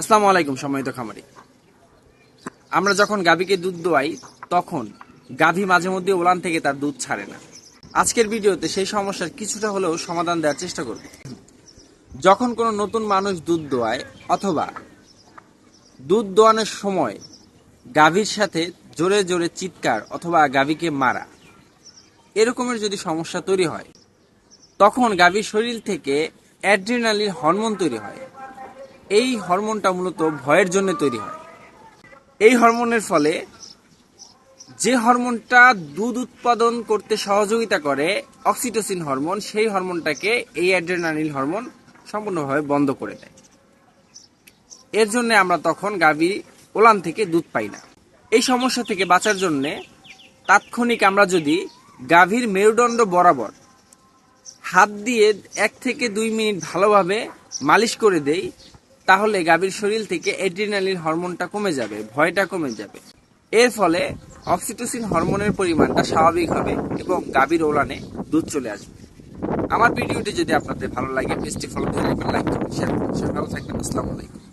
আসসালামু আলাইকুম সম্মানিত খামারি। আমরা যখন গাভীকে দুধ দোয়াই তখন গাভী মাঝে মধ্যে ওলান থেকে তার দুধ ছাড়ে না। আজকের ভিডিওতে সেই সমস্যার কিছুটা হলেও সমাধান দেওয়ার চেষ্টা করব। যখন কোনো নতুন মানুষ দুধ দোয়ায় অথবা দুধ দোয়ানোর সময় গাভীর সাথে জোরে জোরে চিৎকার অথবা গাভীকে মারা এরকমের যদি সমস্যা তৈরি হয়, তখন গাভীর শরীর থেকে অ্যাড্রিনালিন হরমোন তৈরি হয়। এই হরমোনটা মূলত ভয়ের জন্য তৈরি হয়। এই হরমোনের ফলে যে হরমোনটা দুধ উৎপাদন করতে সহযোগিতা করে অক্সিটোসিন হরমোন, সেই হরমোনটাকে এই অ্যাড্রেনালিন হরমোন সম্পূর্ণভাবে বন্ধ করে দেয়। এর জন্য আমরা তখন গাভী ওলান থেকে দুধ পাই না। এই সমস্যা থেকে বাঁচার জন্য তাৎক্ষণিক আমরা যদি গাভীর মেরুদণ্ড বরাবর হাত দিয়ে 1 থেকে 2 মিনিট ভালোভাবে মালিশ করে দেই, তাহলে গাভীর শরীর থেকে অ্যাড্রিনালিন হরমোনটা কমে যাবে, ভয়টা কমে যাবে। এর ফলে অক্সিটোসিন হরমোনের পরিমাণটা স্বাভাবিক হবে এবং গাভীর ওলানে দুধ চলে আসবে। আমার ভিডিওটি যদি আপনাদের ভালো লাগে, পেজটি ফলো করে রাখবেন, লাইক করবেন, শেয়ার করবেন। ভালো থাকবেন। আসসালামু আলাইকুম।